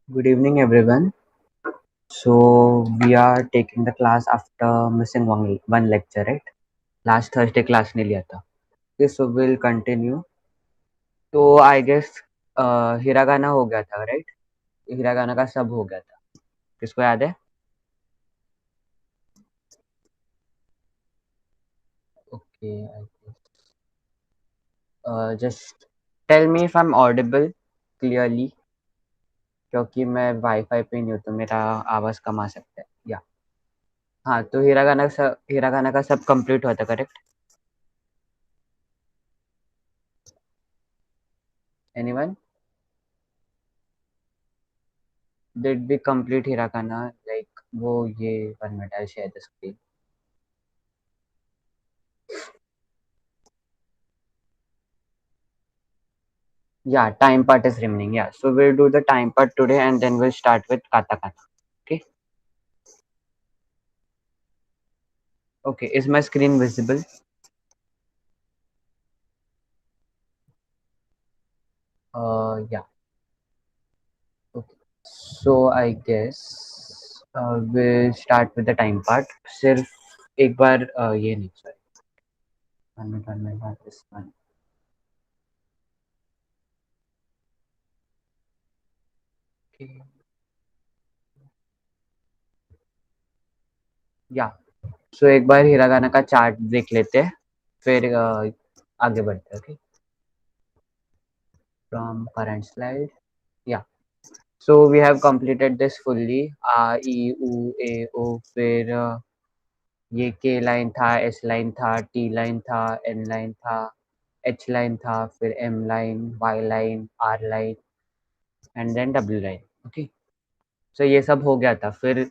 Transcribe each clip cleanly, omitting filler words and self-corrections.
Good evening, everyone. So we are taking the class after missing one lecture, right? Last Thursday class नहीं लिया था. Okay, so we'll continue. तो I guess hiragana हो गया था, right? Hiragana का सब हो गया था. किसको याद है? Okay, I guess. Just tell me if I'm audible clearly, क्योंकि मैं वाईफाई पे नहीं हूँ तो मेरा आवाज कम आ सकता है. या हाँ, तो हिरागाना का सब कंप्लीट हुआ था, correct? Anyone? Did we complete Hiragana? Like वो ये 1 minute, I'll share the screen. Yeah, time part is remaining. Yeah, so we'll do the time part today and then we'll start with katakana. Okay. Okay. Is my screen visible? Yeah. Okay. So I guess we'll start with the time part. सिर्फ एक बार ये नहीं, sorry. 1 minute, this one. Okay. Yeah. So एक बार hiragana का chart देख लेते हैं, फिर आगे बढ़ते हैं. Okay. From current slide. Yeah. So we have completed this fully. A, E, U, A, O, फिर ये K लाइन था, S लाइन था, T लाइन था, N लाइन था, H लाइन था, फिर M line, Y line, R line and then W line. Okay, so ये सब हो गया था. फिर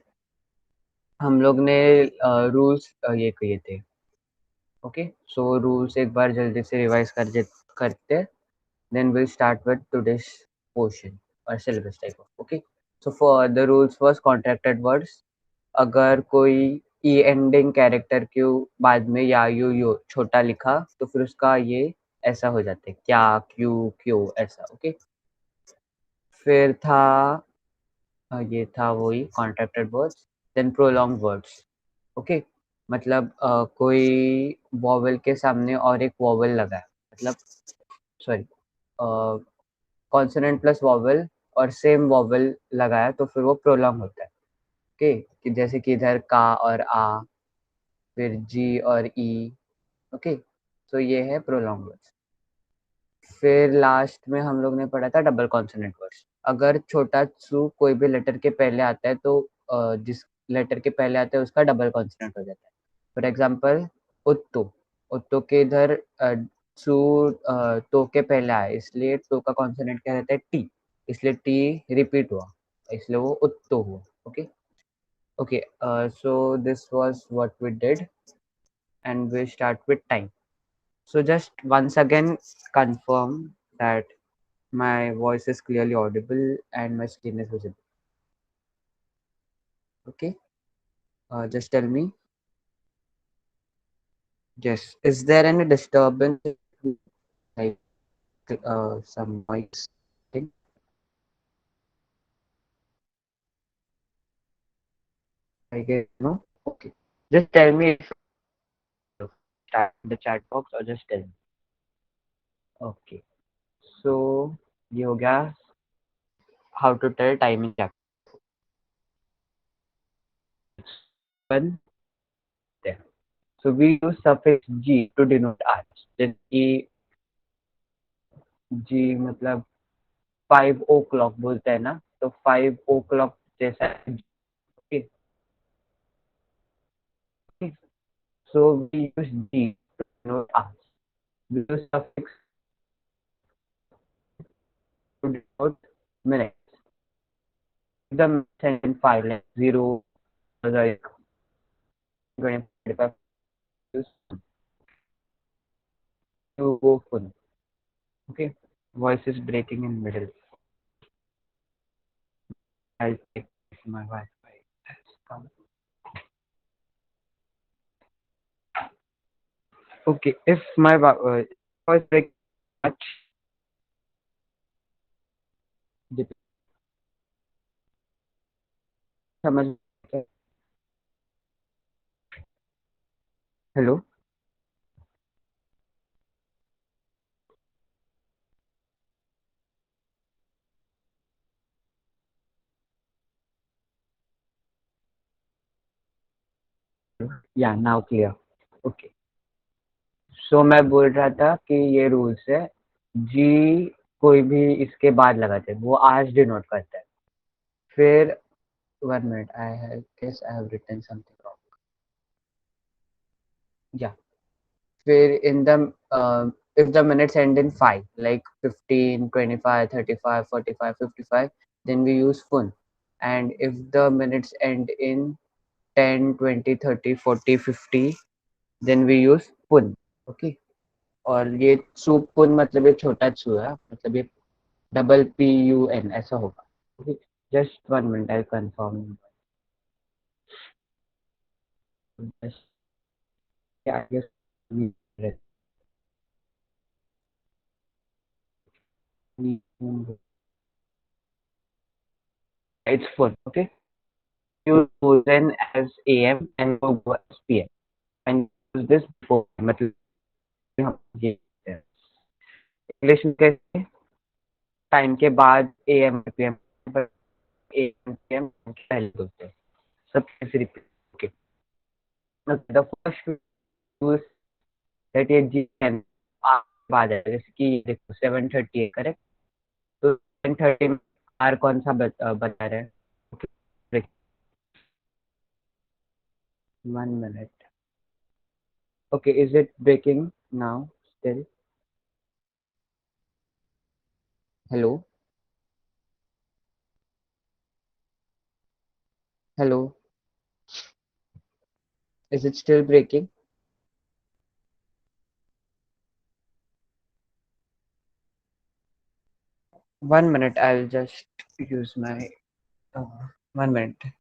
हम लोग ने रूल्स ये किए थे. ओके, सो रूल्स एक बार जल्दी से रिवाइज करते, then we'll start with today's portion or syllabus type of. Okay, so for the rules was contracted words. अगर कोई ई एंडिंग कैरेक्टर के बाद में या यू छोटा लिखा तो फिर उसका ये ऐसा हो जाता है, क्या, क्यों, क्यों, ऐसा. ओके, फिर था ये था वही contracted words. Then prolong words. Okay, मतलब कोई वॉवल के सामने और एक वॉवल लगा है, मतलब सॉरी, कॉन्सोनेंट प्लस वॉवल और सेम वॉवल लगाया तो फिर वो प्रोलॉन्ग होता है. ओके, कि जैसे कि इधर का और आ, फिर जी और ई. ओके, तो ये है प्रोलॉन्ग वर्ड्स. फिर लास्ट में हम लोग ने पढ़ा था डबल कॉन्सोनेंट वर्ड्स. अगर छोटा सू कोई भी लेटर के पहले आता है तो जिस लेटर के पहले आता है उसका डबल कॉन्सोनेंट हो जाता है. For example उत्तो. उत्तो के इधर सू तो के पहले आए, इसलिए तो का कॉन्सोनेंट क्या रहता है, टी. इसलिए टी रिपीट हुआ, इसलिए वो उत्तो हुआ. Okay. Okay, so this was what we did and we start with time. So just once again confirm that my voice is clearly audible and my screen is visible. Okay, just tell me. Yes, is there any disturbance, like some noise thing? I guess no. Okay, just tell me if you start the chat box or just tell me. Okay, so ये हो गया how to tell timing chapter. One there. So we use suffix g to denote hours. जैसे कि जी मतलब 5 o'clock बोलते हैं ना, तो 5 o'clock जैसा है. Okay. So we use G to denote hours. We use suffix to denote minutes. The minutes in 5 like 0, like 25 use to go full. Okay. Voice is breaking in middle. I'll take my Wi-Fi. Okay. If my voice breaks much, समझ? Hello? या now clear? Okay. So मैं बोल रहा था कि ये rules है। जी कोई भी इसके बाद लगाते हैं वो आज डिनोट करता है। फिर 1 minute, I have guess I have written something wrong. या फिर in the if the minutes end in 5, like 15, 25, 35, 45, 55, then we use fun. And if the minutes end in 10, 20, 30, 40, 50, then we use pun. Okay. और ये सुपुन मतलब ये छोटा छू है, मतलब ये PUN ऐसा होगा। Okay, just 1 minute, I confirm. It's full. Okay. You use then as AM and go as PM and use this before, मतलब हम ये इंग्लिश में कैसे टाइम के बाद AM PM, पर AM PM पहले बोलते हैं, सब कैसे repeat. Okay, the first use that ये जी एन बाद है, जैसे कि देखो 7:30 है करेक्ट। तो 7:30 में आर कौन सा बता रहे हैं? 1 minute. Okay, is it breaking now still? Hello? Hello? Is it still breaking? 1 minute, I'll just use my 1 minute.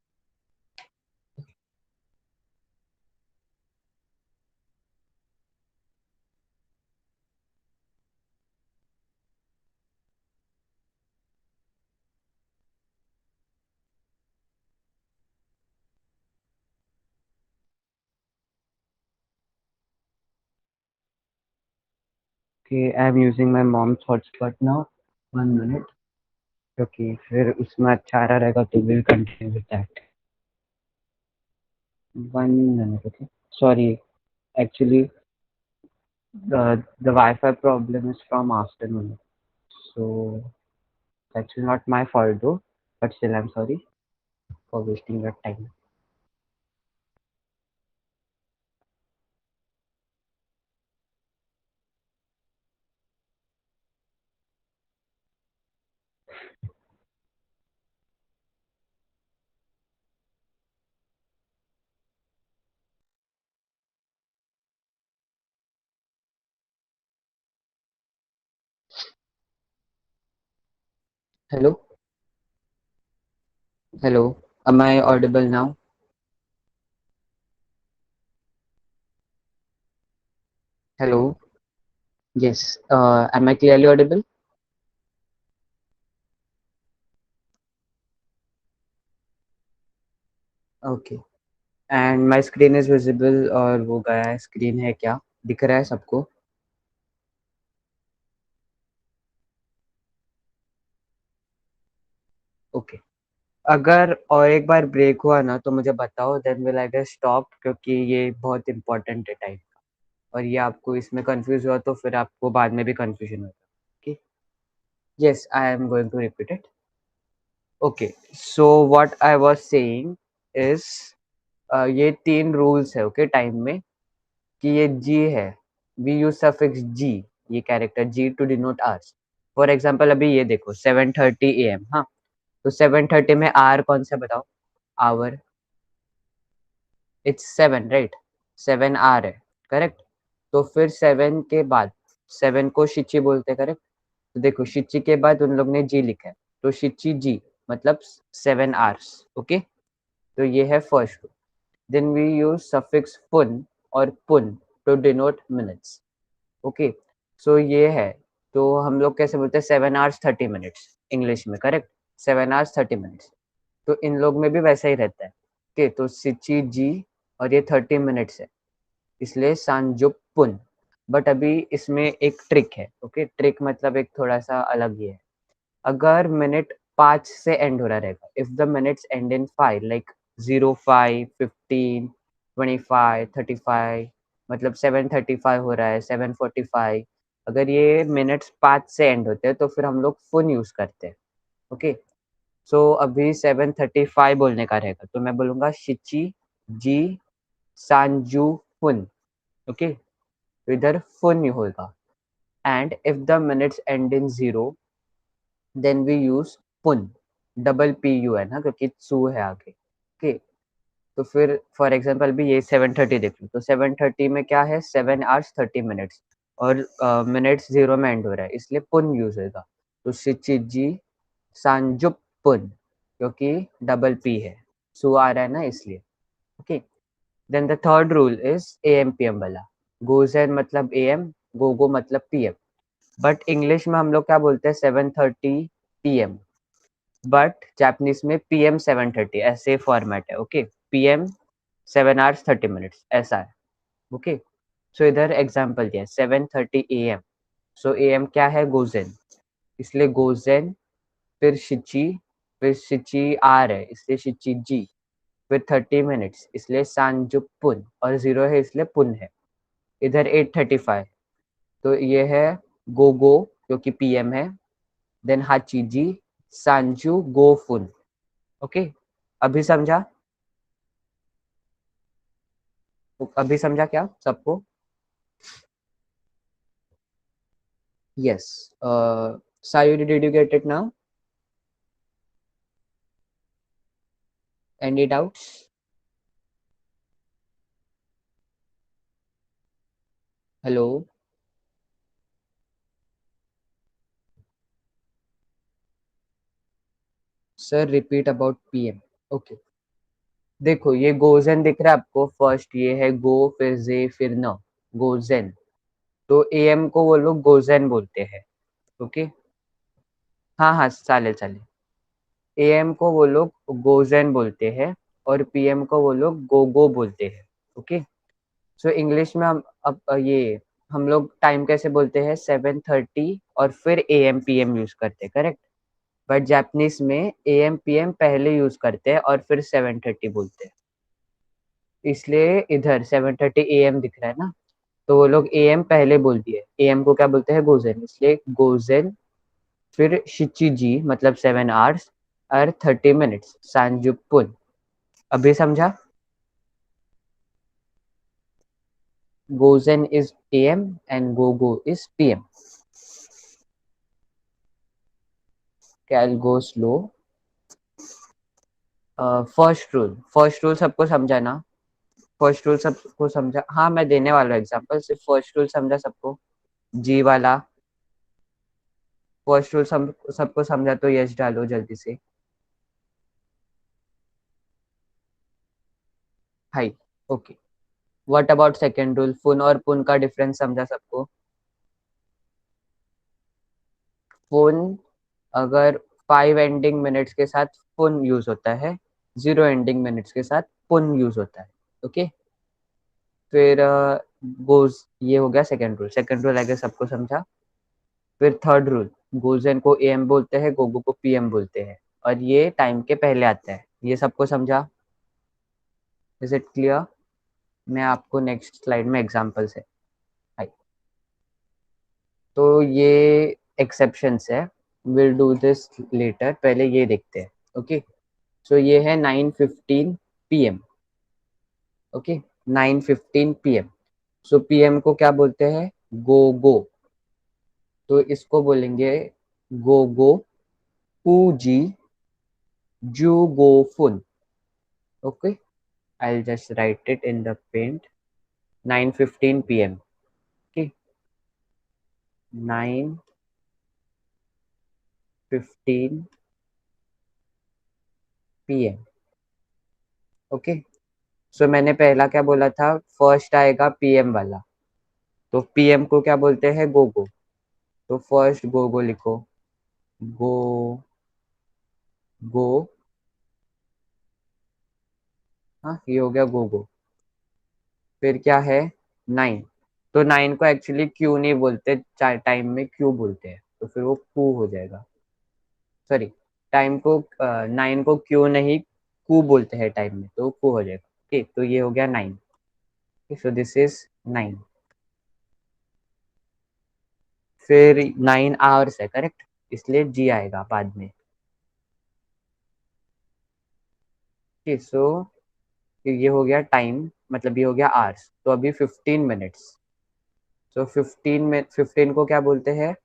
Okay, I'm using my mom's hotspot now. 1 minute. क्योंकि फिर उसमें अच्छा आ रहा रहेगा तो we'll continue with that. 1 minute, okay. Sorry, actually the Wi-Fi problem is from afternoon, so that's not my fault though. But still, I'm sorry for wasting your time. Hello? Hello? Am I audible now? Hello? Yes. Am I clearly audible? Okay. And my screen is visible, और वो गया है, screen है क्या, दिख रहा है सबको? ओके। अगर और एक बार ब्रेक हुआ ना तो मुझे बताओ, then will I get stop, क्योंकि ये बहुत इंपॉर्टेंट है टाइम का, और ये आपको इसमें कंफ्यूज हुआ तो फिर आपको बाद में भी कंफ्यूजन होगा। Okay. Yes, I am going to repeat it. Okay, so what I was saying is, ये 3 रूल्स है ओके टाइम में, कि ये जी है, वी यूज सफिक्स जी, ये कैरेक्टर जी to denote hours. For example अभी ये देखो 7:30 AM, हाँ, तो 7:30 में आर कौन सा बताओ? आवर, इट्स 7 राइट, 7 आर है करेक्ट। तो फिर 7 के बाद, 7 को शिची बोलते हैं करेक्ट। तो देखो शिची के बाद उन लोग ने जी लिखा है, तो शिची जी मतलब 7 आवर्स। ओके, तो ये है first rule. Then we use suffix पुन और पुन to denote minutes. Okay, so ये है, तो हम लोग कैसे बोलते हैं 7 hours 30 minutes इंग्लिश में करेक्ट, 7 hours 30 minutes। तो इन लोग में भी वैसा ही रहता है। ओके, तो सिची जी और ये 30 मिनट्स है, इसलिए सांजुपुन। बट अभी इसमें एक ट्रिक है। ओके, ट्रिक मतलब एक थोड़ा सा अलग ही है। अगर मिनट 5 से एंड हो रहा रहेगा, if the minutes and in 5 like 05, 15, 25, 35, मतलब 7:35 हो रहा है, 7:45, अगर ये मिनट्स 5 से एंड होते हैं तो फिर हम लोग फुन यूज करते हैं। ओके, सो अभी 7:35 बोलने का रहेगा, तो मैं बोलूंगा शिची जी सांजू फुन। ओके, तो इधर फुन ही होगा। And if the minutes and in 0 then we use पुन, डबल पी यू है ना, क्योंकि सू है आगे। ओके, तो फिर फॉर एग्जांपल भी ये 7:30 देख लो, तो 7:30 में क्या है, 7 आवर्स 30 मिनट्स, और मिनट्स 0 में एंड हो रहा है, इसलिए पुन यूज होगा। तो शिचिजी सांजुप पुन, क्योंकि डबल पी है, सू आ रहा है ना इसलिए। Okay, then the third rule is A M P M वाला। गोजेन मतलब ए एम, गोगो मतलब पी एम। बट इंग्लिश में हम लोग क्या बोलते हैं, 7:30 पी.एम. बट जापानीज में पी.एम. 7:30, ऐसे फॉर्मेट है। Okay, PM. 7 आवर्स 30 मिनट्स ऐसा है। ओके, सो इधर एग्जांपल दिया 7:30 a.m. सो a.m. क्या है, गोजेन, इसलिए गोजेन, फिर शिची आर है इसलिए शिची जी, फिर 30 मिनट्स इसलिए सांजुपुन, और 0 है इसलिए पुन है। इधर 8:35, तो ये है गोगो क्योंकि पीएम है, देन हाचीजी सांजू गोफुन। ओके, अभी समझा? अभी समझा क्या सबको? Yes. Sayu, did you get it now? Any doubts? Hello sir, repeat about PM. Okay, देखो ये गोजेन दिख रहा है आपको, फर्स्ट ये है गो, फिर जे, फिर न, गोजेन। तो एएम को वो लोग गोजेन बोलते हैं। ओके, हाँ हाँ, चालेल चालेल। एएम को वो लोग गोजेन बोलते हैं, और पीएम को वो लोग गोगो बोलते हैं। ओके, सो इंग्लिश में हम अब ये हम लोग टाइम कैसे बोलते हैं, 7:30 और फिर एएम पीएम यूज करते हैं, करेक्ट। बट जापानीज में एएम पीएम पहले यूज करते हैं और फिर 7:30 बोलते हैं, इसलिए इधर 7:30 एएम दिख रहा है ना, तो वो लोग एएम पहले बोल दिए, एएम को क्या बोलते हैं, गोजेन, इसलिए गोजेन, फिर शिचिजी मतलब 7 आवर्स और 30 मिनट्स सांजुपुन। अभी समझा? गोजेन इज एएम एंड गोगो इज पीएम। कैल गो स्लो। फर्स्ट रूल सबको समझा ना? फर्स्ट रूल सबको समझा? हाँ, मैं देने वाला हूँ एग्जांपल, सिर्फ फर्स्ट रूल समझा सबको, जी वाला। फर्स्ट रूल सबको समझा तो यस डालो जल्दी से। High. Okay, what about second rule, फुन और पुन का डिफरेंस समझा सबको? फुन अगर 5 एंडिंग मिनट्स के साथ पुन यूज होता है, 0 एंडिंग मिनट्स के साथ पुन यूज होता है। ओके, फिर गोज, ये हो गया सेकंड रूल आगे सबको समझा। फिर थर्ड रूल, गोजेन को एएम बोलते हैं, गोगो को पीएम बोलते हैं, और ये टाइम के पहले आता है, ये सबको समझा? Is it clear? मैं आपको नेक्स्ट स्लाइड में एग्जांपल्स है। हाय, तो ये एक्सेप्शंस है, विल डू दिस लेटर, पहले ये देखते हैं। ओके, सो ये है 9:15 PM. Okay, 9:15 PM. So PM को क्या बोलते हैं, गो गो, तो इसको बोलेंगे गो गो जी जू गो फुन। Okay, I'll just write it in the paint. 9:15 p.m. Okay, 9:15 p.m. Okay, सो मैंने पहला क्या बोला था, फर्स्ट आएगा पीएम वाला, तो पीएम को क्या बोलते हैं, गोगो। तो फर्स्ट गोगो लिखो, गो गो हाँ, ये हो गया गो गो। फिर क्या है 9। तो 9 को एक्चुअली क्यू नहीं बोलते, टाइम में क्यू बोलते हैं, तो फिर वो कू हो जाएगा। सॉरी, टाइम को 9 को क्यू नहीं कू बोलते हैं टाइम में, तो कू हो जाएगा। ठीक, तो ये हो गया 9। सो दिस इज 9। फिर 9 आवर्स है करेक्ट, इसलिए जी आएगा बाद में। ठीक, सो ये हो गया टाइम, मतलब ये हो गया आवर्स, तो अभी 15 मिनट्स। सो 15 में 15 को क्या बोलते हैं?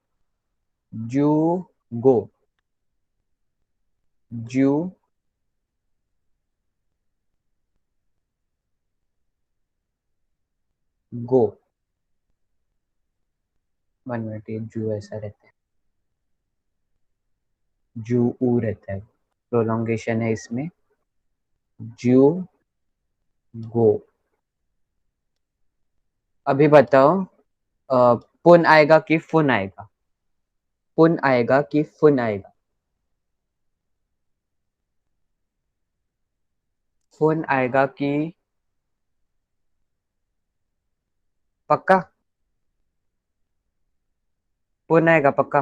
जू गो। जू गो। 1 मिनट, ये जू ऐसा रहता है, जू ऊ रहता है, प्रोलोंगेशन है इसमें। जू गो। अभी बताओ, पुन आएगा कि फुन आएगा? पुन आएगा कि फुन आएगा? फुन आएगा कि? पक्का? पुन आएगा पक्का?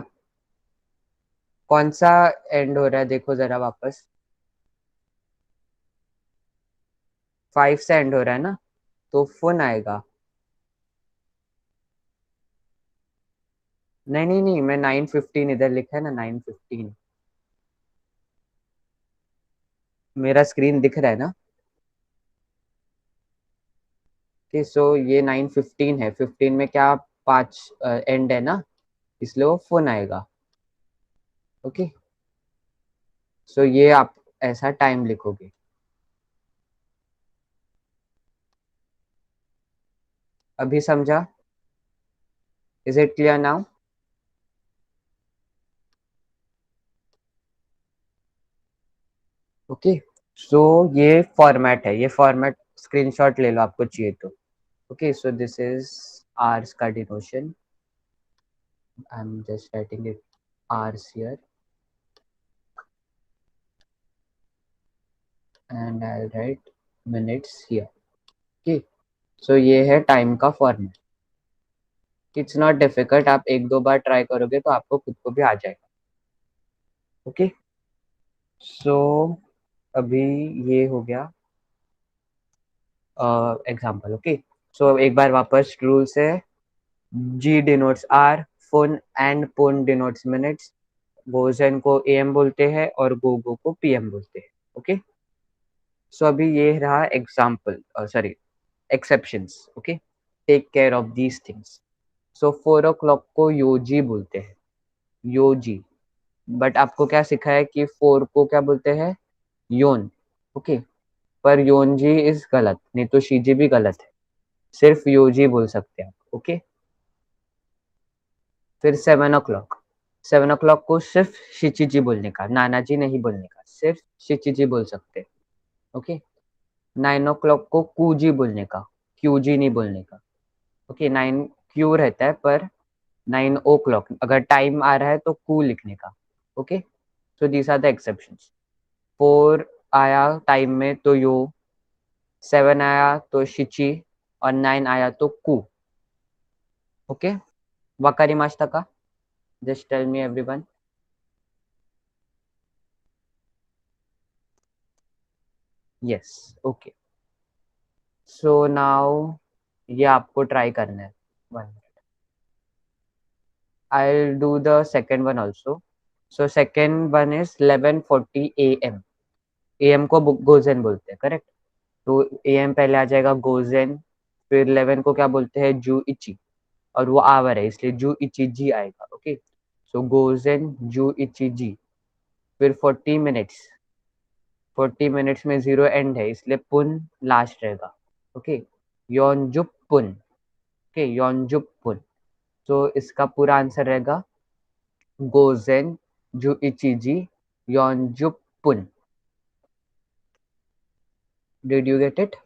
कौन सा एंड हो रहा है देखो जरा वापस। 5 से एंड हो रहा है ना, तो फुन आएगा। नहीं नहीं नहीं, मैं 9:15 इधर लिखा है ना, 9:15। मेरा स्क्रीन दिख रहा है ना? कि सो ये 9:15 है, 15 में क्या 5 एंड है ना, इसलिए वो फोन आएगा। ओके, सो ये आप ऐसा टाइम लिखोगे। अभी समझा? Is it clear now? Okay, so ये फॉर्मेट है, ये फॉर्मेट स्क्रीनशॉट ले लो आपको चाहिए तो। Okay, so this is hours का denotation. I am just writing it hours here and I write minutes here. Okay, so ये है टाइम का फॉर्मेट। इट्स नॉट डिफिकल्ट, आप एक दो बार ट्राई करोगे तो आपको खुद को भी आ जाएगा। ओके, सो अभी ये हो गया एग्जाम्पल। ओके, सो एक बार वापस रूल्स है। जी डिनोट्स आर, फुन एंड पुन डिनोट्स मिनट्स, गोजन को एम बोलते हैं और गोगो को पीएम बोलते हैं। ओके, सो अभी ये रहा example, sorry exceptions. Okay, take care of these things. So 4 o'clock को योजी बोलते हैं, योजी। बट आपको क्या सिखा है कि 4 को क्या बोलते हैं? योन। ओके, पर योनजी इज गलत, नहीं तो शीजी भी गलत है, सिर्फ योजी बोल सकते हैं आप। ओके, फिर 7 o'clock, 7 o'clock को सिर्फ शिचिजी बोलने का, नानाजी नहीं बोलने का, सिर्फ शिचिजी बोल सकते हैं। ओके, 9 o'clock को कूजी बोलने का, क्यूजी नहीं बोलने का। ओके, 9 क्यू रहता है, पर 9 o'clock अगर टाइम आ रहा है तो कू लिखने का। Okay, so these are the exceptions. 4 आया टाइम में तो यो, 7 आया तो शिची, और 9 आया तो कू। ओके, वकारी मास्ता का? Just tell me everyone. Yes, okay, so now ये आपको ट्राई करना है। 1 minute, I will do the second one also. So second one is 11:40 AM। AM को गोजेन बोलते हैं करेक्ट, तो AM पहले आ जाएगा गोजेन। फिर 11 को क्या बोलते हैं? जू इची, और वो आवर है इसलिए जू इची जी आएगा। ओके, सो गोजेन जू इची जी। फिर 40 मिनट्स, 40 मिनट्स में जीरो एंड है इसलिए पुन लास्ट रहेगा। ओके, योनजुप पुन। ओके, योनजुप पुन। तो इसका पूरा आंसर रहेगा गोजेन जू इची जी योनजुप पुन। Did you get it?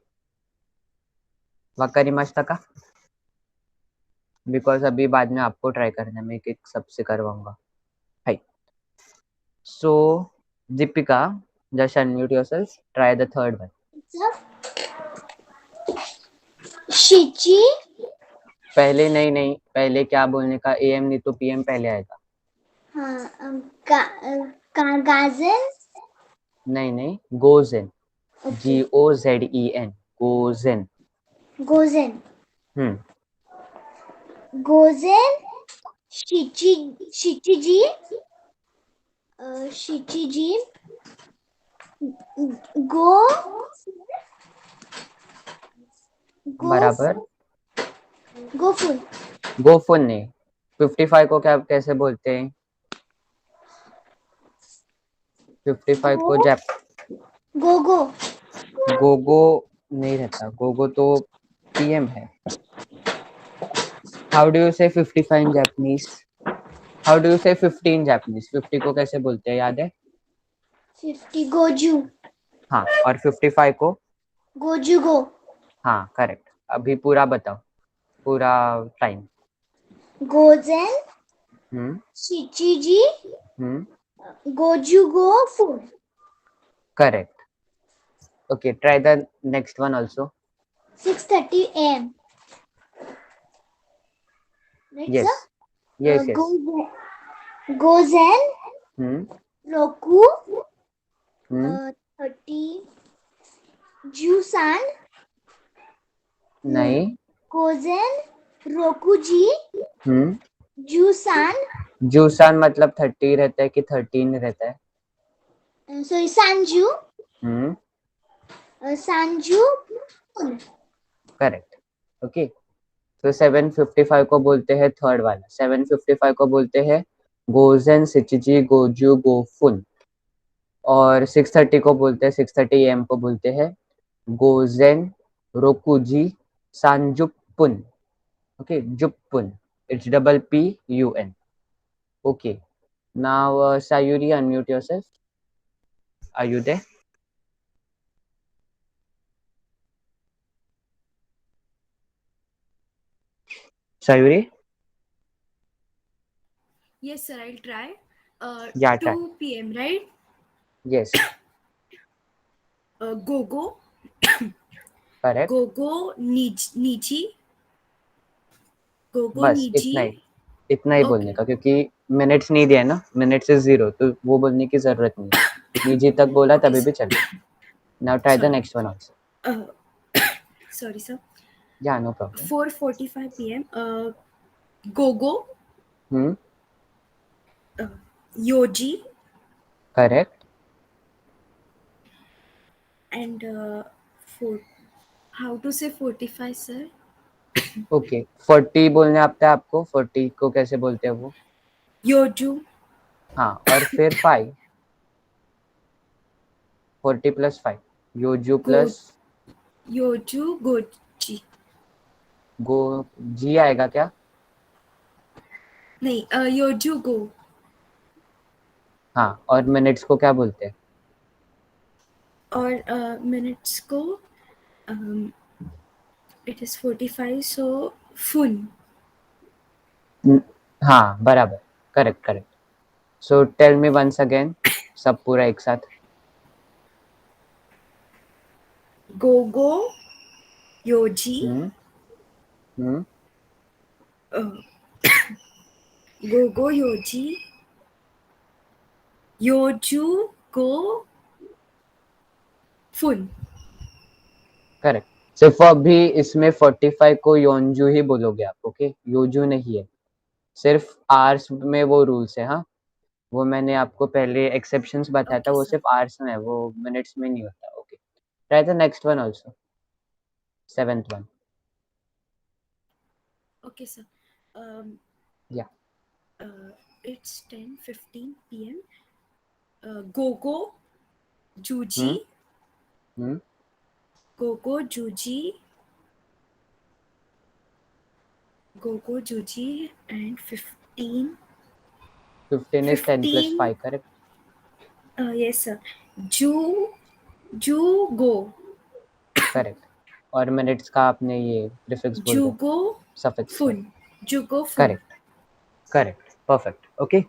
वकारी मास्ता का? बिकॉज अभी बाद में आपको ट्राई करने में एक सबसे करवाऊंगा। High, so Deepika, just unmute yourself, try the third one. शिची पहले नहीं, पहले क्या बोलने का, AM नहीं तो PM पहले आएगा। हाँ गाजन नहीं, गोजेन, ओके GOZEN, गोजेन। गोजन हम्म गोजन शिची शिचिजी शिचिजी गो गो बराबर। गोफुल गोफुन नहीं, 55 को क्या कैसे बोलते हैं? 55 को गो जैप गोगो गोगो नहीं रहता, गोगो तो PM है। हाउ डू यू से 55 इन जापानीज? हाउ डू यू से 50 इन जापानीज? 50 को कैसे बोलते हैं, याद है? 50 गोजू हाँ, और 55 को? गोजू गो हाँ, करेक्ट। अभी पूरा बताओ, पूरा टाइम। गोजन हम्म शिचिजी हम्म गोजू गो full correct. Okay, try the next one also. 6:30 a.m. Right, sir? Yes, yes. Gozen Hmm. Roku Hmm. 30 Jusan नहीं। Gozen Rokuji Hmm. Jusan जूसान मतलब 30 रहता है कि 13 रहता है? sorry Sanju Hmm. Sanju correct. Okay, तो 755 को बोलते हैं थर्ड वाला, 755 को बोलते हैं गोजेन सिचिजी गोजू गोफुन। और 6:30 को बोलते हैं, 6:30 AM को बोलते हैं गोजेन रोकुजी सांजुपुन। ओके, जुपुन, it's PPUN। Okay, now Sayuri, unmute yourself. Are you there? Sayuri? Yes, sir, I'll try. Yeah, try. 2 p.m., right? Yes, Gogo, correct. Gogo, Nichi, Gogo, बस Niji. इतना ही बोलने Okay, का, क्योंकि मिनट्स नहीं दिया है ना, मिनट्स इज 0, तो वो बोलने की जरूरत नहीं है। निजी तक बोला okay, तभी भी sir. चलेगा। Now try the Sorry. Next one also. Uh, sorry, sir. या no problem. 4:45 p.m. Gogo, hmm Yoji, correct. and four. How to say 45, sir? Okay, 40 बोलने आता है आपको? 40 को कैसे बोलते हैं वो? Yoju, हाँ, और फिर 5, 40 + 5, योजू Go, प्लस Yoju, Goji. गो, जी आएगा क्या? नहीं, Yoju, Go. हाँ, और मिनट्स को क्या बोलते हैं? और minutes को it is 45, so Fun. हाँ, बराबर, correct. So tell me once again, सब पूरा एक साथ। Gogo, Yoji, hmm hmm uh, Gogo, Yoji, Yoju, Go, Fun. Correct. सिर्फ अभी इसमें 45 को योंजू ही बोलोगे आप, ओके? योजू नहीं है। सिर्फ आर्स में वो रूल्स है, हाँ, वो मैंने आपको पहले एक्सेप्शंस बताया था, Okay, वो sir. सिर्फ आर्स में है, वो मिनट्स में नहीं होता। Okay, try the next one also, 7th one. Okay, sir. Um, या it's 10:15 p.m. Gogo, hmm Juji, hmm Gogo, Juji, Gogo, Juji, and 15. 15 is 10 + 15. 5, correct. Yes, sir. Ju, Go, correct, और minutes का आपने ये prefix बोल रहे हो, Jugo, suffix, sorry. Fun. Jugo, Fun. Correct, perfect. Okay,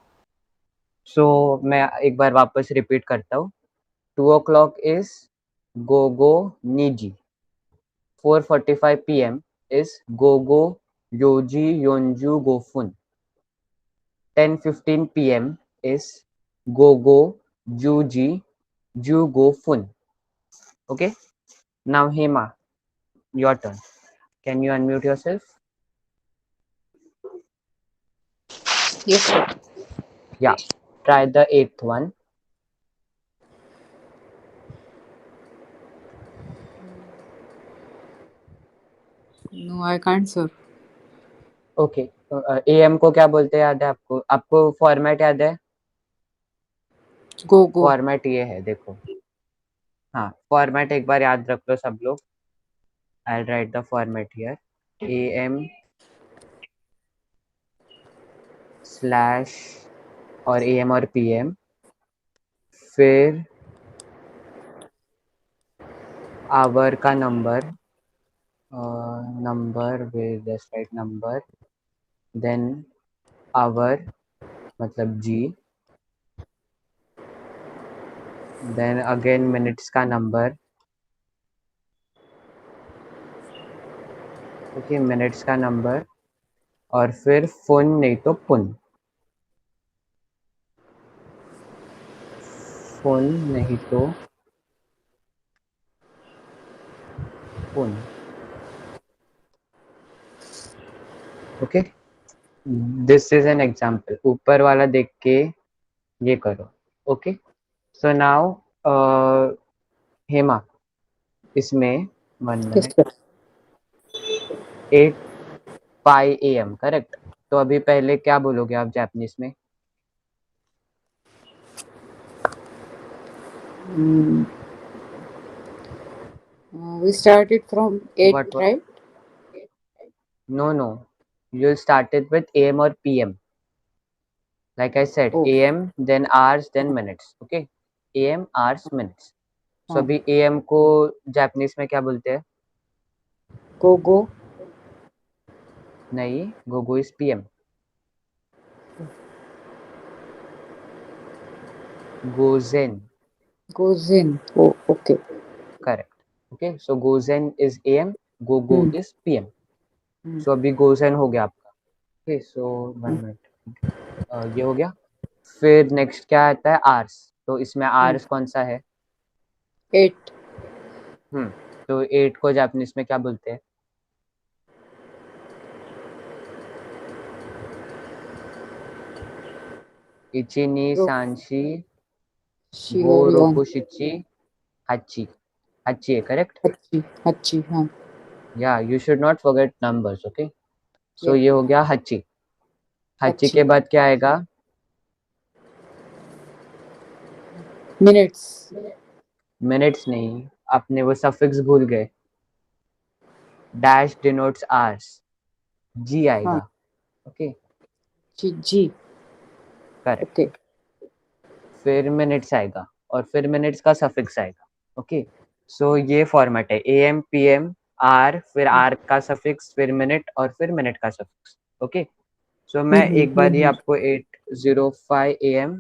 so मैं एक बार वापस रिपीट करता हूँ। 2 o'clock is गोगो निजी, 4:45 PM is Gogo Yoji Yonju Gofun. 10:15 p.m. is Gogo Juji Ju Gofun. Okay. Now Hema, your turn. Can you unmute yourself? Yes, sir. Yeah. Try the eighth one. No, I can't, sir. Okay AM को क्या बोलते हैं याद है आपको? आपको format याद है? Go, go. फॉर्मेट ये है देखो. हाँ, फॉर्मेट एक बार याद रख लो सब लोग. I write the format here. AM slash और AM और PM, फिर आवर का नंबर, with just right number, then hour मतलब G, then again मिनट्स का नंबर. ओके, मिनट्स का नंबर और फिर फुन नहीं तो पुन. फुन नहीं तो पुन. Okay, this is an example. ऊपर वाला देख के ये करो. ओके, सो नाउ हेमा, इसमें 1 Yes, minute. sir. 8 AM correct. तो अभी पहले क्या बोलोगे आप जापानीज में? Mm, we started from 8, What? right? No, you'll start it with AM or PM. Like I said, Oh, AM, then hours, then minutes. Okay, AM, hours, minutes. So हाँ. अभी AM को जापानीज में क्या बोलते हैं? Go, go. नहीं, गोगो is PM. गोजेन. Gozen. Oh, okay. करेक्ट. ओके, सो गोजेन इज AM, गोगो Hmm. Is PM. Hmm. So अभी गोजेन हो गया आपका. Okay, so 1 minute. ये हो गया. फिर नेक्स्ट क्या आता है? आर्स. तो इसमें आर्स कौन सा है? 8. तो 8 को जापानीज में क्या बोलते हैं? इची नी Ro- सांशी गो Shiorion. रोकुशिची हाची. हाची है करेक्ट. Hachi. Hachi. हाँ. या you should not forget numbers. Okay, so Yep. ये हो गया हाची. हाची Hachi. के बाद क्या आएगा? Minutes. मिनट्स नहीं, आपने वो सफिक्स भूल गए. Dash denotes hours. जी हाँ. आएगा. Okay, G. G. Correct. Okay. फिर मिनट्स आएगा और फिर मिनट्स का सफिक्स आएगा. ओके, सो ये फॉर्मेट है. AM PM आर, फिर आर का सफिक्स, फिर मिनट और फिर मिनट का सफिक्स. ओके, सो मैं एक बार ये आपको 8:05 AM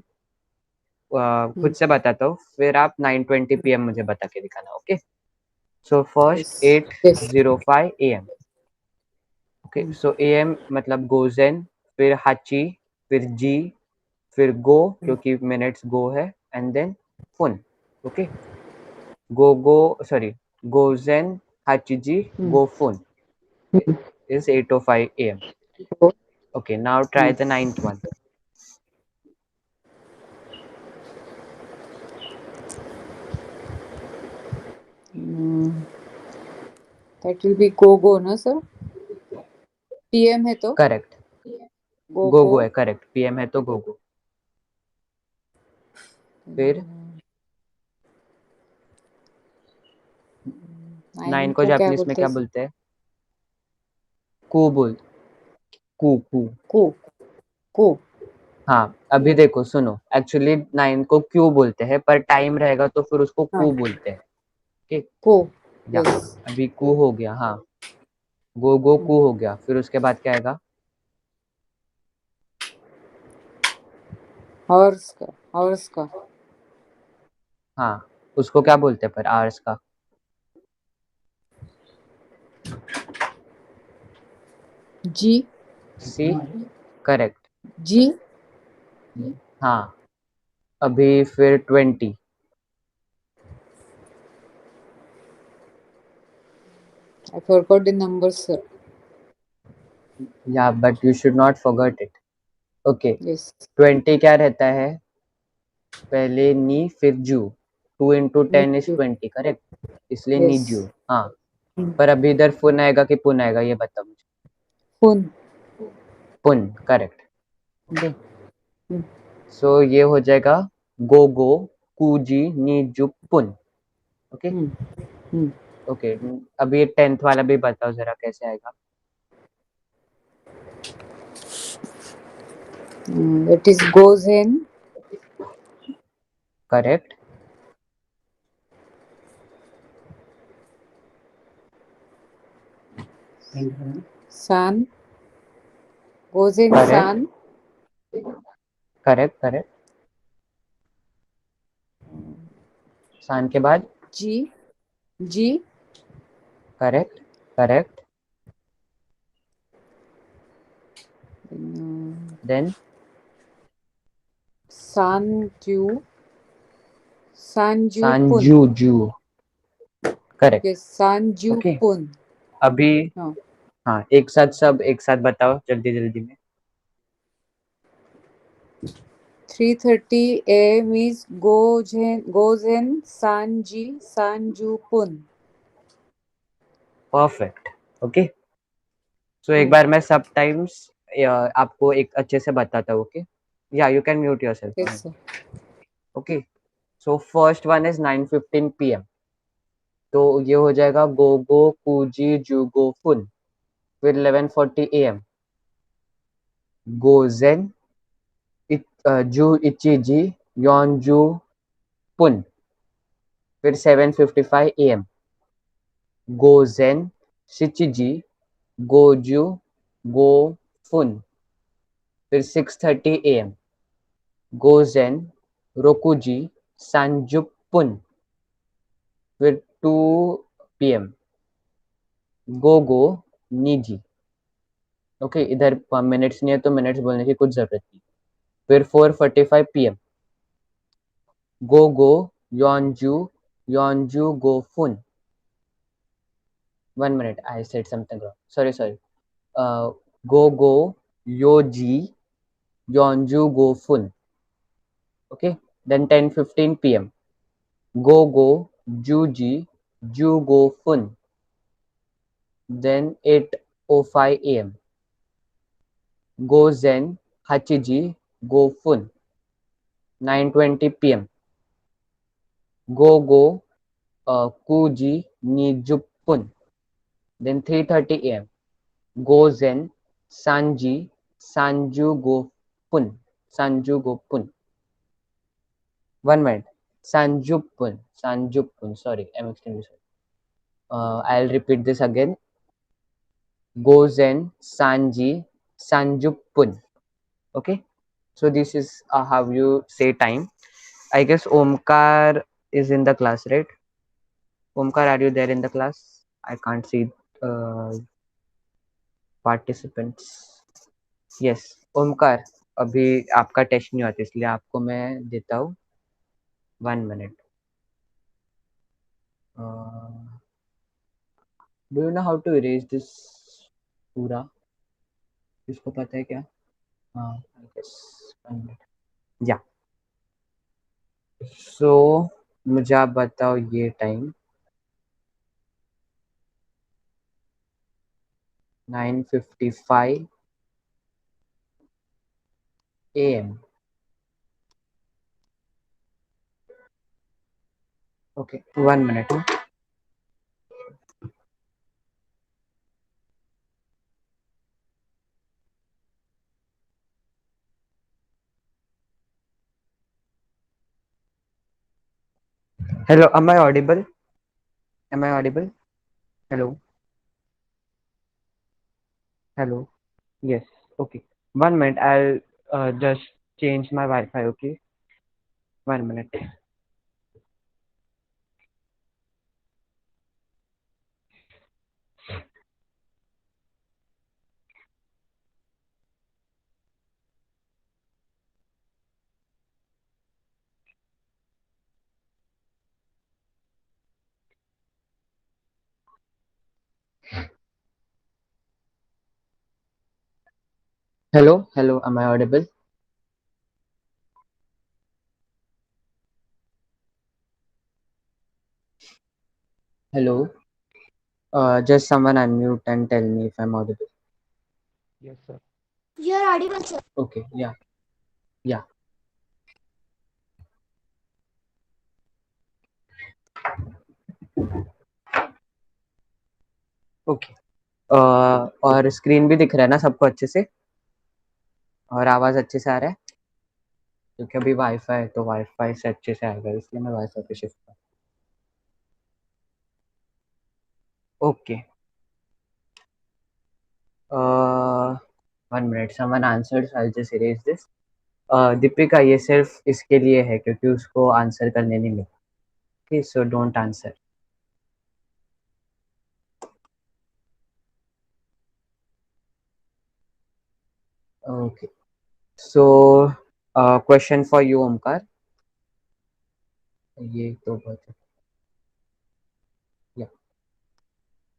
खुद से बताता हूँ, फिर आप 9:20 PM मुझे बता के दिखाना. Okay, so first Yes. Yes. 8:05 AM. Okay, so AM मतलब गोजेन, फिर हाची, फिर जी, फिर गो क्योंकि मिनट्स गो है, एंड देन फुन. ओके, गो सॉरी, गोजेन हाचीजी गो फुन is 8:05 AM. Oh. Okay, now try the ninth one. That will be go, go, ना sir? PM है तो करेक्ट. go, गो go. है करेक्ट. PM है तो गो. फिर 9 को को क्या जापानीज में बोलते क्या हैं? बोलते हैं? कू बोल. कू. को. को. हाँ, अभी देखो सुनो, एक्चुअली 9 को क्यू बोलते हैं, पर टाइम रहेगा तो फिर उसको हाँ. कू बोलते हैं. ठीक, को. या Yes. अभी कू हो गया. हाँ, गो कू हो गया. फिर उसके बाद क्या आएगा? Hours का. हाँ, उसको क्या बोलते हैं पर आवर्स का? G. C correct. G. हाँ, अभी फिर 20. I forgot the numbers, sir. या but you should not forget it. Okay, Yes. 20 क्या रहता है? पहले नी फिर जू. 2 into 10 is Niju. 20 करेक्ट, इसलिए Yes. नीजू. हाँ, पर अभी इधर फुन आएगा कि पुन आएगा ये बता मुझे. Pun. पुन करेक्ट. Okay, Hmm. सो ये हो जाएगा गो गो कूजी नीजू पुन. Okay Hmm. Hmm. ओके, अभी ये 10th वाला भी बताओ जरा कैसे आएगा. That is goes in. Correct. Sun. Goes in Correct. sun. Correct correct. सान के बाद G. G. Correct correct. Then Sanju. Sanju सान Pun. जू जू. Correct. Yes, Sanju Okay. Pun. अभी हाँ. हाँ, एक साथ सब एक साथ बताओ जल्दी जल्दी में. 3:30 a.m. is goes in Sanji Sanju Pun. Perfect. Okay, so एक Hmm. बार मैं सब टाइम्स आपको एक अच्छे से बताता हूँ. ओके, या you can mute yourself. Yes, sir. Okay, so first one is 9:15 PM. तो ये हो जाएगा गो गो कूजी जूगो फुन. फिर 11:40 AM गोजेन जू इचिजी योनजू पुन. फिर 7:55 AM गोजेन शिचिजी गोजू गो फुन. फिर 6:30 AM गोजेन रोकुजी सांजुपुन. फिर 2 PM गोगो निजी. ओके, इधर मिनट्स नहीं है तो मिनट्स बोलने की कुछ जरूरत नहीं. फिर 4:45 PM गोगो योनजू योनजू गो फुन. 1 minute, I said something wrong. Sorry. Gogo yoji yonju go fun. Okay, then 10:15 PM gogo juji ju go fun. Then 8:05 AM go zen hachiji go fun. 9:20 PM gogo kuji ni jupun. Then 3:30 AM go zen sanji sanju go pun. Sanju go pun. 1 minute. Sanjupun. Sanjupun. Sorry, I'm extremely sorry. I'll repeat this again. Gozen Sanji Sanjupun. Okay. So this is how you say time. I guess Omkar is in the class, right? Omkar, are you there in the class? I can't see participants. Yes, Omkar. अभी आपका test नहीं होता इसलिए आपको मैं देता हूँ 1 minute. Do you know how to erase this पूरा? किसको पता है क्या? हाँ, आई गेस 1 minute. या सो मुझे आप बताओ ये time 9:55 AM. Okay, 1 minute. Hello, am I audible? Am I audible? Hello, hello. Yes. Okay. 1 minute. I'll just change my Wi-Fi. Okay. 1 minute. Hello, am I audible? Hello, just someone unmute and tell me if I'm audible. Yes, sir. You're audible, sir. Okay, yeah. Okay, और screen भी दिख रहा है ना सबको अच्छे से, और आवाज़ अच्छे से आ रहा है? क्योंकि अभी वाईफाई है तो वाईफाई से अच्छे से आएगा, इसलिए मैं वाईफाई पे शिफ्ट कर। Okay, 1 minute, someone answered, I just erase this. Deepika, ये सिर्फ इसके लिए है क्योंकि उसको आंसर करने नहीं मिला। Okay, so don't answer. Okay, so question for you Omkar. ये तो बहुत या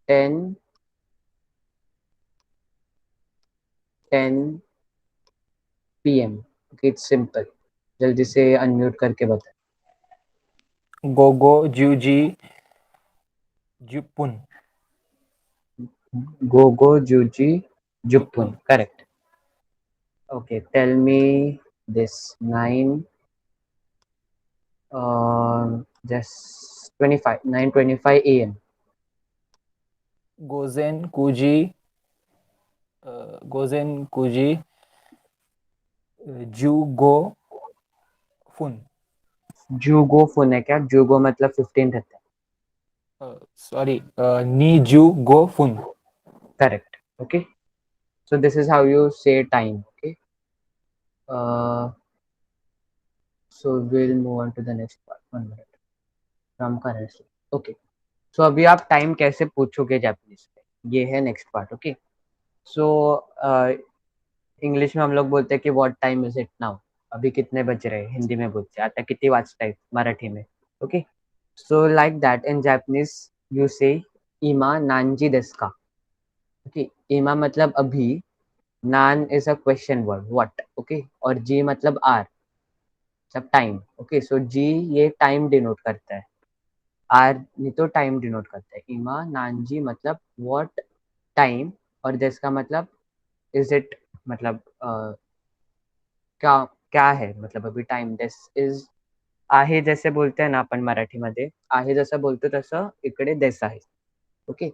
10 PM। ओके, इट्स सिंपल, जल्दी से अनम्यूट करके बता। Gogo जूजी जुपुन। Gogo जूजी जुपुन, correct. Okay, tell me this 9 just 9:25 AM. Gojen कुजी जुगो फुन। जुगो फुन है क्या? जुगो मतलब 15 रहता है। सॉरी, नी जुगो फुन। Correct. Okay, so this is how you say time. Okay, uh, so we'll move on to the next part. 1 minute. Ram का रेस्ट। ओके, सो अभी आप टाइम कैसे पूछोगे जापानीज में, ये है next part. Okay, so English में हम लोग बोलते हैं कि what time is it now, अभी कितने बज रहे हैं, हिंदी में बोलते हैं आता कितनी वाजता है मराठी में। Okay, so like that in Japanese you say इमा नानजी desu का। ओके, इमा मतलब अभी, नान is a question word what. Okay, और जी मतलब आर, मतलब टाइम। ओके, सो जी ये टाइम डिनोट करता है, आर नहीं तो टाइम डिनोट करता है। इमा नानजी मतलब व्हाट टाइम, और देश का मतलब इज इट, मतलब क्या क्या है, मतलब अभी टाइम। दिस इज आहे जैसे बोलते हैं ना आपण मराठीमध्ये, आहे जसं बोलतो तसं इकडे देश आहे। ओके,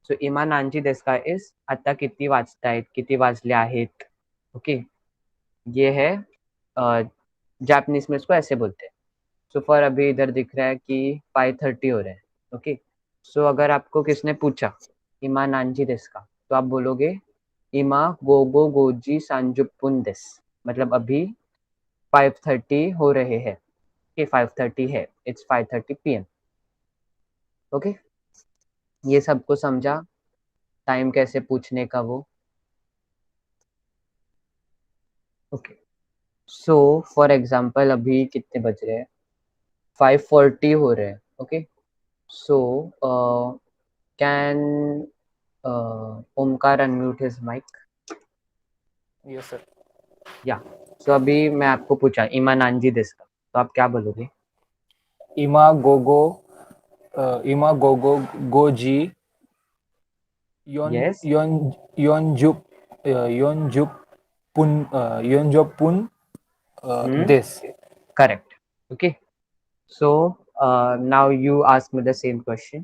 सो इमा नानजी देश का इज आता किती वाजतायत, किती वाजले आहेत। ओके, ये है जापानीज में इसको ऐसे बोलते हैं। सो फॉर अभी इधर दिख रहा है कि 5:30 हो रहे हैं। ओके, सो अगर आपको किसने पूछा इमा नानजी देश का, तो आप बोलोगे इमा गोगो गोजी सांजुपुन देस, मतलब अभी 5:30 हो रहे हैं। कि 5:30 है, इट्स 5:30 PM। ओके, ये सबको समझा टाइम कैसे पूछने का वो। ओके, सो फॉर एग्जांपल अभी कितने बज रहे हैं, 5:40 हो रहे हैं। Okay, so can Omkar unmute his mic. Yes sir. Yeah, so अभी मैं आपको पूछा इमा नानजी देश का, तो आप क्या बोलोगे? इमा गोगो गोजी यस, योनजुप पुन देस। Correct. Okay, so now you ask me the same question.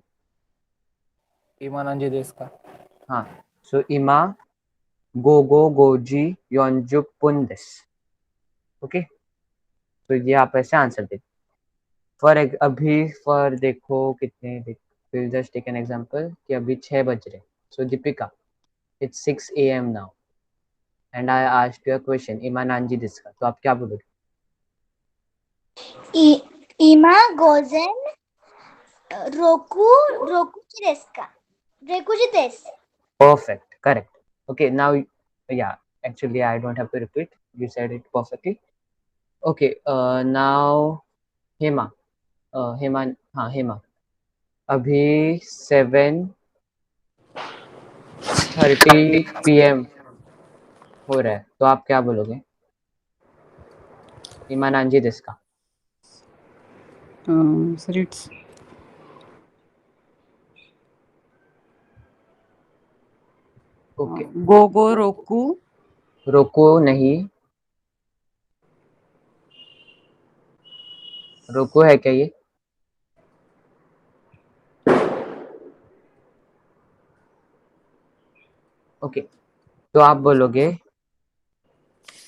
इमा नांजी देस का। हाँ, सो इमा गोगो गोजी योनजुप पुन देस। ओके, तो ये आप ऐसे आंसर दे। अभी फॉर देखो कितने, will just take an example कि अभी 6 बज रहे। So Deepika, it's 6 AM now and I asked you a question इमा नानजी देस का, तो आप क्या बोलोगे? Ima gozen rokuji desu ka? Rekuji desu. Perfect, correct. Okay, now yeah, actually I don't have to repeat, you said it perfectly. Okay, now Hema, Hema, हाँ हेमा, अभी 7:30 PM। हो रहा है, तो आप क्या बोलोगे? इमानांजी जिसका Sir, it's okay. Go Roku. रोको नहीं, रोको है क्या ये? ओके, तो आप बोलोगे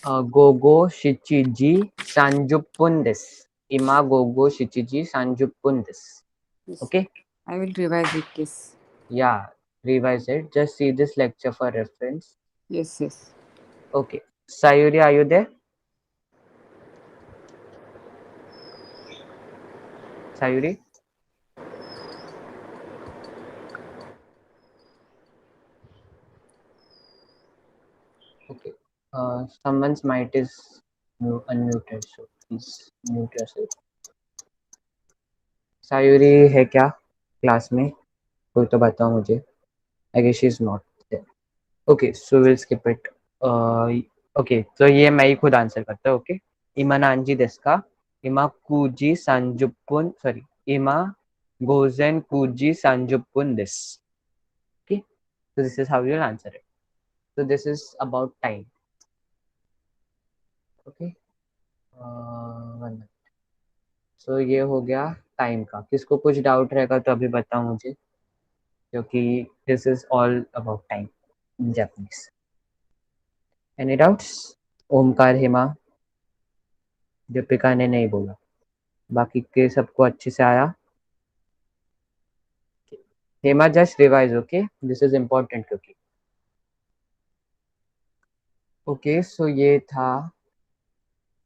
गोगो शिचिजी सांजुपुंदिस, इमा Gogo शिचिजी सांजुपुंदिस. Yes. Okay, I will revise it. Yes. yeah, revise it. Just see this lecture for reference. Yes. Yes. Okay, Sayuri, are you there? Sayuri? Okay. Someone's mic is unmuted, so please mute yourself. Sayuri है क्या class में? कोई तो बताओ मुझे. I guess she is not there. Okay, so we'll skip it. Okay, so ये मैं ही खुद आंसर करता हूँ. Okay, इमा नांजी देस्का, इमा कुजी सांजुपुन, sorry, इमा Gojen कुजी सांजुपुन this. Okay, so this is how you'll answer it. So this is about time. Okay, one minute. So ये हो गया टाइम का. किसको कुछ डाउट रहेगा तो अभी बताओ मुझे, क्योंकि this is all about time in Japanese. Any doubts? Omkar, Hema, Deepika ने नहीं बोला, बाकी के सबको अच्छे से आया. Hema just revise. Okay, this is important क्योंकि ओके. सो ये था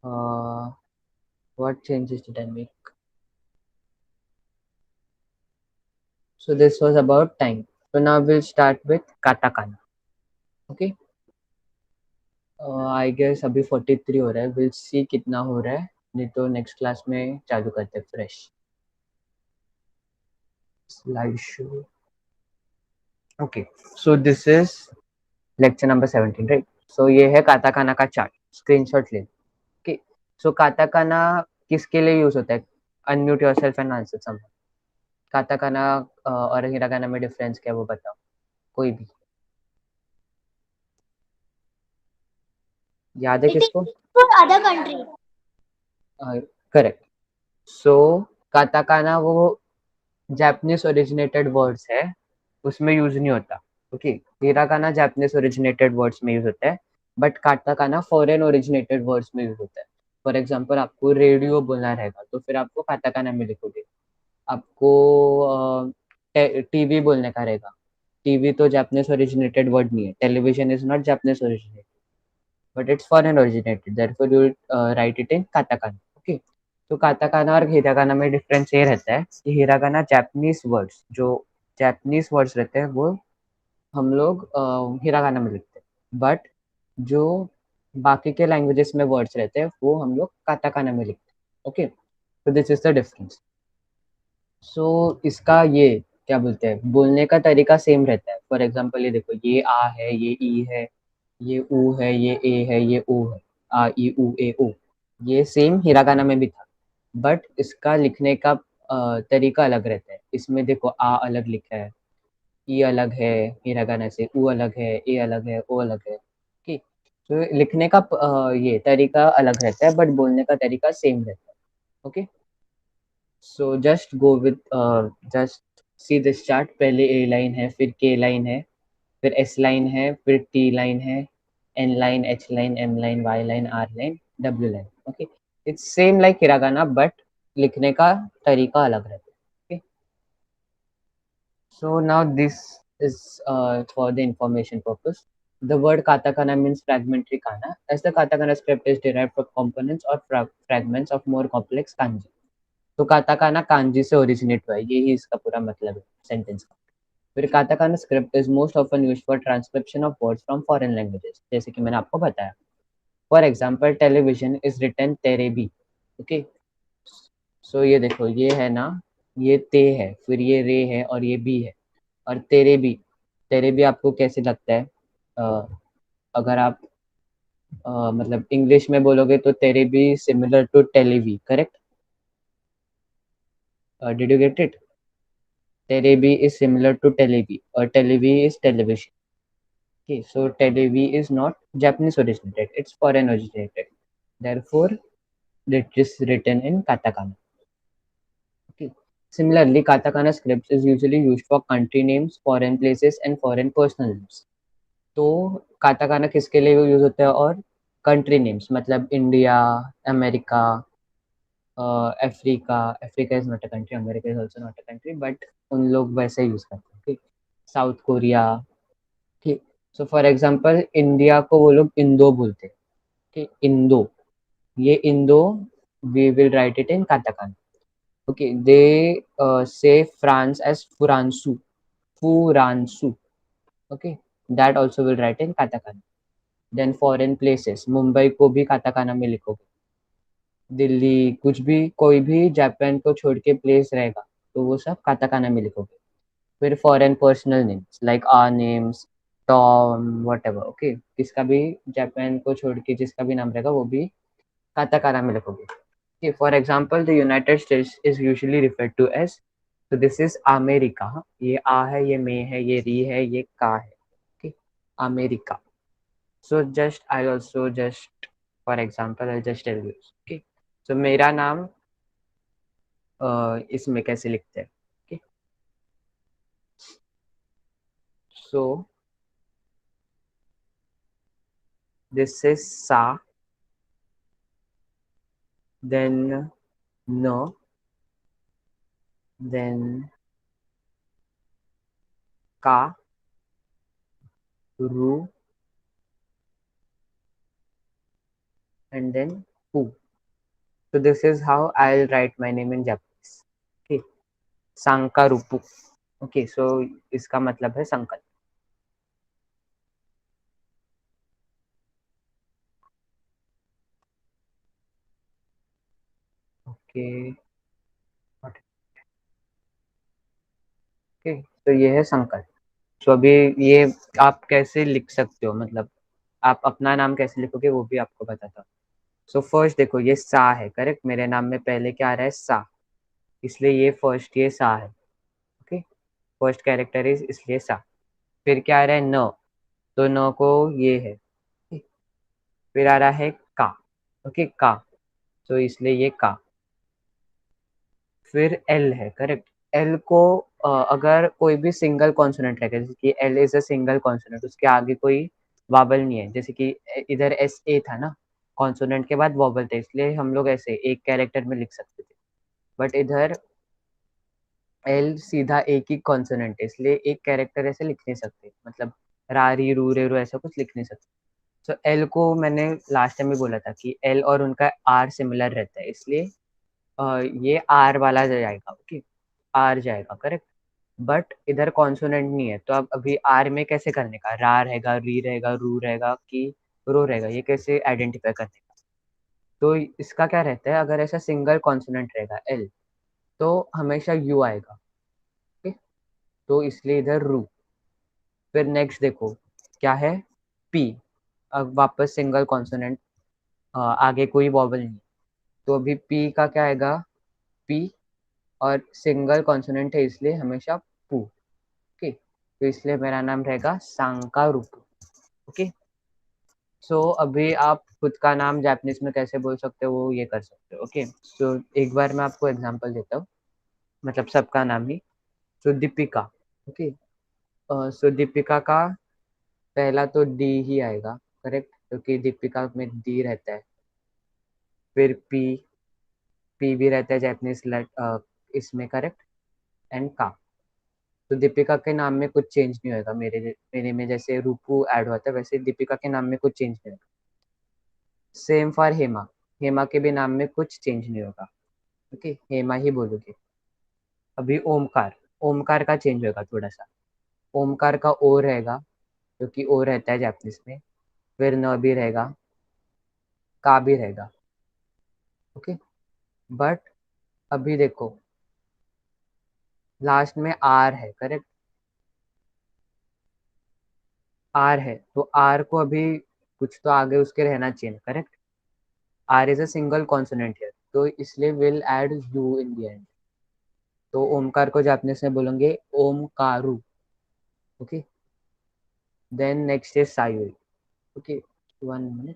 what changes did I make. So this was about time. So now we'll start with katakana. Okay. I guess अभी 43 हो रहा है. We'll see कितना हो रहा है, नहीं तो नेक्स्ट क्लास में चालू करते हैं fresh. Slide show. Okay. So this is lecture number 17, right? So ये है काताकाना का चार्ट. स्क्रीनशॉट ले. Okay. So काताकाना किसके लिए यूज होता है? Unmute yourself and answer someone. Katakana और हिरागाना में डिफरेंस क्या है वो बताओ, कोई भी. याद है It is किसको? for other country. Correct. So katakana वो जापानीज ओरिजिनेटेड वर्ड्स है, उसमें यूज नहीं होता. Okay, hiragana Japanese originated words में यूज होता है, but katakana foreign originated words में यूज होता है. फॉर एग्जांपल आपको रेडियो बोलना रहेगा तो फिर आपको काताकाना में लिखोगे. आपको टीवी बोलने का रहेगा, टीवी तो जापानीज ओरिजिनेटेड वर्ड नहीं है. Television is not Japanese originated, but it's foreign originated, therefore you write it in katakana. Okay, तो काताकाना और हिरागाना में डिफरेंस ये रहता है कि हिरागाना जापानीज वर्ड्स, जो जापानीज वर्ड्स रहते हैं वो हम लोग हिरागाना में लिखते हैं, बट जो बाकी के लैंग्वेजेस में वर्ड्स रहते हैं वो हम लोग काताकाना में लिखते हैं. ओके, तो दिस इज द डिफरेंस. सो इसका ये क्या बोलते हैं, बोलने का तरीका सेम रहता है. फॉर एग्जाम्पल ये देखो, ये आ है, ये ई है, ये ऊ है, ये ए है, ये ओ है. आ ई ऊ ए ओ, ये सेम हिरागाना में भी था, बट इसका लिखने का तरीका अलग रहता है. इसमें देखो आ अलग लिखा है, ई अलग है हिरागाना से, ऊ अलग है, ए अलग है, ओ अलग है. ठीक, तो लिखने का ये तरीका अलग रहता है, बट बोलने का तरीका सेम रहता है. Okay, so just go with just see this chart. पहले ए लाइन है, फिर के लाइन है, फिर एस लाइन है, फिर टी लाइन है, N line, H line, M line, Y line, R line, W line. Okay, it's same like hiragana, but लिखने का तरीका अलग रहता है. Okay, so now this is for the information purpose. The word katakana means fragmentary kana, as the katakana script is derived from components or fragments of more complex kanji. तो katakana kanji से originate हुआ है, यही इसका पूरा मतलब है sentence का. फिर katakana script is most often used for transcription of words from foreign languages, जैसे कि मैंने आपको बताया. For example television is written तेरेबी. ओके, सो ये देखो, ये है ना, ये ते है, फिर ये रे है और ये बी है, और तेरे भी. तेरे भी आपको कैसे लगता है? अगर आप मतलब इंग्लिश में बोलोगे तो तेरेबी सिमिलर टू टेलीवी, correct? Did you get it? Terebi is similar to televi, or televi is television. Okay, so televi is not Japanese originated; it's foreign originated. Therefore, it is written in katakana. Okay. Similarly, katakana scripts is usually used for country names, foreign places, and foreign personal names. तो काटाकाना किसके लिए use होता है? और country names, मतलब India, America, Africa, Africa is not a country, America is also not a country, but उन लोग वैसे यूज करते हैं, ठीक? साउथ कोरिया, ठीक? सो फॉर एग्जांपल इंडिया को वो लोग इंदो बोलते हैं, ठीक? इंदो, ये इंदो we will write it in katakana. Okay, they say France as फुरांसू, फुरांसू. Okay, that also will write in katakana. Then foreign places, Mumbai को भी काटाकाना में लिखोगे. दिल्ली, कुछ भी, कोई भी जापान को छोड़ के प्लेस रहेगा तो वो सब काटाकाना में लिखोगे. फिर foreign personal names like our names, Tom, whatever. Okay, किसका भी जापान को छोड़ के जिसका भी नाम रहेगा वो भी काटाकाना में लिखोगे. Okay, for example, the United States is usually referred to as, so this is America. ये आ है, ये मे है, ये री है, ये का है. Okay, America. So just I also just for example I'll just tell you. Okay, so मेरा नाम इसमें कैसे लिखते हैं? Okay, so this is sa, then no, then ka, ru, and then pu. So this is how I'll write my name in Japanese. Okay, Sankarupu. Okay, so इसका मतलब है संकल्प. ओके, ओके, तो ये है संकल्प. सो अभी ये आप कैसे लिख सकते हो, मतलब आप अपना नाम कैसे लिखोगे वो भी आपको बताता हूँ. सो फर्स्ट देखो, ये सा है, करेक्ट? मेरे नाम में पहले क्या आ रहा है? सा, इसलिए ये फर्स्ट, ये सा है. ओके, फर्स्ट कैरेक्टर इज, इसलिए सा. फिर क्या आ रहा है? न, तो न को ये है. फिर आ रहा है का. ओके, का, तो इसलिए ये का. फिर एल है, करेक्ट? एल को अगर कोई भी सिंगल कॉन्सोनेंट रहेगा, जैसे कि L is a single consonant, उसके आगे कोई वावल नहीं है, जैसे कि इधर एस ए था ना, कॉन्सोनेंट के बाद वॉवल थे, इसलिए हम लोग ऐसे एक कैरेक्टर में लिख सकते थे. बट इधर एल सीधा एक ही कॉन्सोनेंट है, इसलिए एक कैरेक्टर ऐसे लिख नहीं सकते, मतलब रारी रू रे रू ऐसा कुछ लिख नहीं सकते. सो एल को मैंने लास्ट टाइम भी बोला था कि एल और उनका आर सिमिलर रहता है, इसलिए ये आर वाला जाएगा. ओके, आर जाएगा, करेक्ट? बट इधर कॉन्सोनेंट नहीं है, तो अब अभी आर में कैसे करने का? रा रहेगा, री रहेगा, रू रहेगा कि रो रहेगा, ये कैसे आइडेंटिफाई करने का? तो इसका क्या रहता है, अगर ऐसा सिंगल कॉन्सोनेंट रहेगा एल, तो हमेशा यू आएगा. ओके, तो इसलिए इधर रू. फिर नेक्स्ट देखो क्या है? पी. अब वापस सिंगल कॉन्सोनेंट, आगे कोई वॉवल नहीं, तो अभी पी का क्या आएगा? पी, और सिंगल कॉन्सोनेंट है इसलिए हमेशा पू. ओके, तो इसलिए मेरा नाम रहेगा सांकारुपु. ओके, सो अभी आप खुद का नाम जापानीज में कैसे बोल सकते हो वो ये कर सकते हो. ओके, सो एक बार मैं आपको एग्जांपल देता हूँ, मतलब सबका नाम ही. सो दीपिका. ओके, सो दीपिका का पहला तो डी ही आएगा, करेक्ट? क्योंकि दीपिका में डी रहता है. फिर पी, पी भी रहता है जापानीज इसमें, करेक्ट? एंड का. तो दीपिका के नाम में कुछ चेंज नहीं होगा, मेरे में जैसे रूपू ऐड होता है वैसे दीपिका के नाम में कुछ चेंज नहीं होगा. सेम फॉर हेमा, हेमा के भी नाम में कुछ चेंज नहीं होगा. ओके, हेमा ही बोलोगे. अभी ओमकार, ओमकार का चेंज होगा थोड़ा सा. ओमकार का ओ रहेगा, क्योंकि ओ रहता है जापानीज में. फिर न भी रहेगा, का भी रहेगा. ओके, बट अभी देखो लास्ट में आर है, करेक्ट? आर है, तो आर को अभी कुछ तो आगे उसके रहना चाहिए, correct. R is a single consonant here, तो इसलिए will add U in the end. तो ओमकार को जापानीज में बोलेंगे ओमकारू. Okay. Then next is Sayuri. Okay, 1 minute.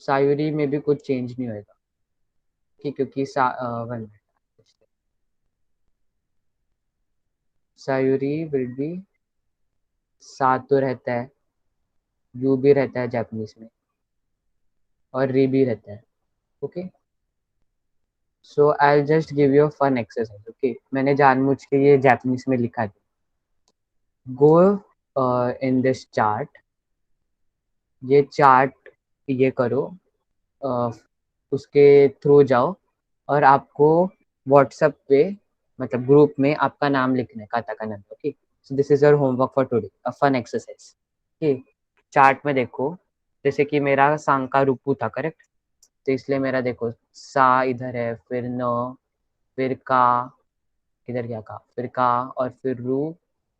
Sayuri में भी कुछ चेंज नहीं होएगा, क्योंकि 1 मिनट. सायुरी विल बी, सा तो रहता है, यू भी रहता है जापानीज में, और री भी रहता है. Okay. So I just give you a fun exercise. Okay, मैंने जानबूझ के ये जापानीज में लिखा है. Go in this chart. ये चार्ट ये करो, उसके थ्रू जाओ, और आपको व्हाट्सएप पे मतलब ग्रुप में आपका नाम लिखना है, काताकाना में. Okay. So this is your homework for today, a fun exercise. Okay. Chart में देखो, जैसे कि मेरा सांका रूपू था, करेक्ट. तो इसलिए मेरा देखो, सा इधर है, फिर न, फिर का, किधर गया का, फिर का, और फिर रू,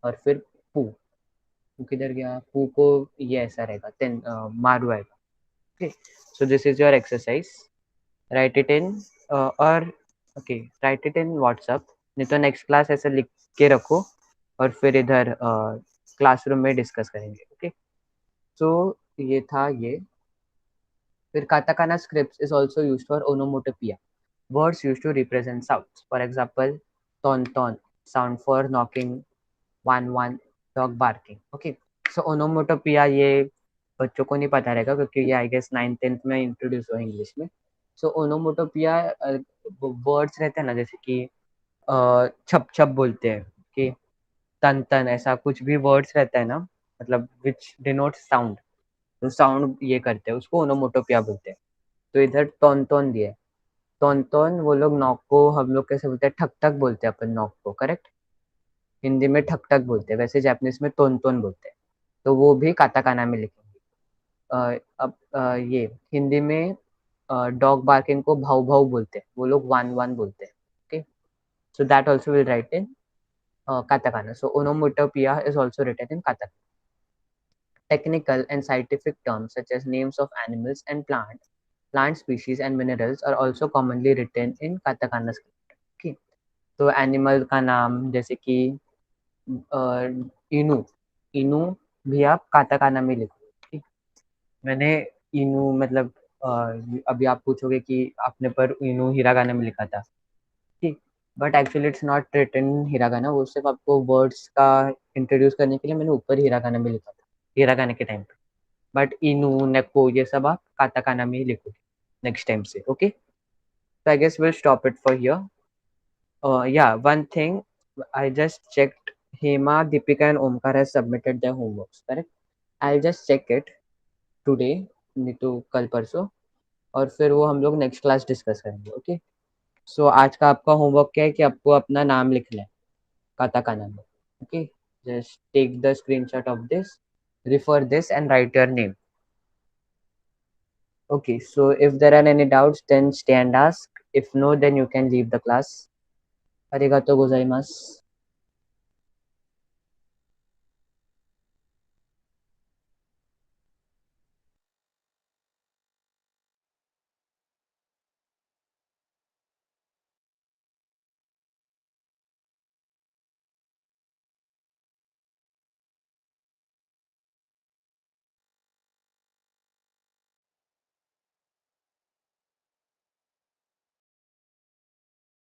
और फिर पू. पू किधर गया, पू को ये ऐसा रहेगा, तेन मारू आएगा. Okay. So this is your exercise. Write it in, और okay, write it in WhatsApp. नहीं तो नेक्स्ट क्लास ऐसे लिख के रखो, और फिर इधर क्लासरूम में डिस्कस करेंगे. ओके. सो ये था ये. फिर katakana scripts is also used for onomatopoeia. Words used to represent sounds. For example, ton ton, sound for knocking, wan wan, dog barking. Okay. So onomatopoeia ये बच्चों को नहीं पता रहेगा, क्योंकि ये आई गेस 9th-10th में इंट्रोड्यूस हुआ इंग्लिश में. सो ओनोमोटोपिया वर्ड्स रहते हैं ना, जैसे कि छप छप बोलते हैं, कि तन तन, ऐसा कुछ भी वर्ड्स रहता है ना, मतलब विच डिनोट साउंड. तो साउंड ये करते हैं, उसको ओनोमोटोपिया बोलते हैं. तो इधर टोन टोन दिए. टोन टोन वो लोग नॉक को हम लोग कैसे बोलते हैं, ठक ठक बोलते हैं अपन नॉक को, करेक्ट. हिंदी में ठक ठक बोलते हैं, वैसे जापानीज में टोन टोन बोलते हैं. तो वो भी काताकाना में लिखेंगे. अब ये हिंदी में डॉग बार्किंग को भाव भाव बोलते हैं, वो लोग वन वन बोलते हैं. Okay. So that also will write in katakana. So onomatopoeia is also written in katakana. Technical and scientific terms such as names of animals and plant species and minerals are also commonly written in katakana script. Okay. तो animal का नाम जैसे कि इनू, इनू भी आप katakana में लिखो. ठीक. मैंने इनू मतलब अभी आप पूछोगे कि आपने पर इनू हिरागाना में लिखा था. ठीक. But actually it's not written hiragana, वो सिर्फ आपको वर्ड्स का इंट्रोड्यूस करने के लिए मैंने ऊपर हिरागाना में लिखा था, हिरागाना के टाइम पे. बट इनू नेको ये सब आप काताकाना में ही लिखोगे नेक्स्ट टाइम से. Okay. So I guess will stop it for here. Yeah, one thing, I just checked, Hema, Deepika and Omkar has submitted their homeworks, correct. I'll just check it today, नहीं तो कल परसों, और फिर वो हम लोग नेक्स्ट क्लास डिस्कस करेंगे. ओके. सो आज का आपका होमवर्क क्या है कि आपको अपना नाम लिखना है काताकाना में. Okay. Just take the screenshot of this, refer this and write your name. Okay, so if there are any doubts, then stay and ask. If no, then you can leave the class. Arigato gozaimasu.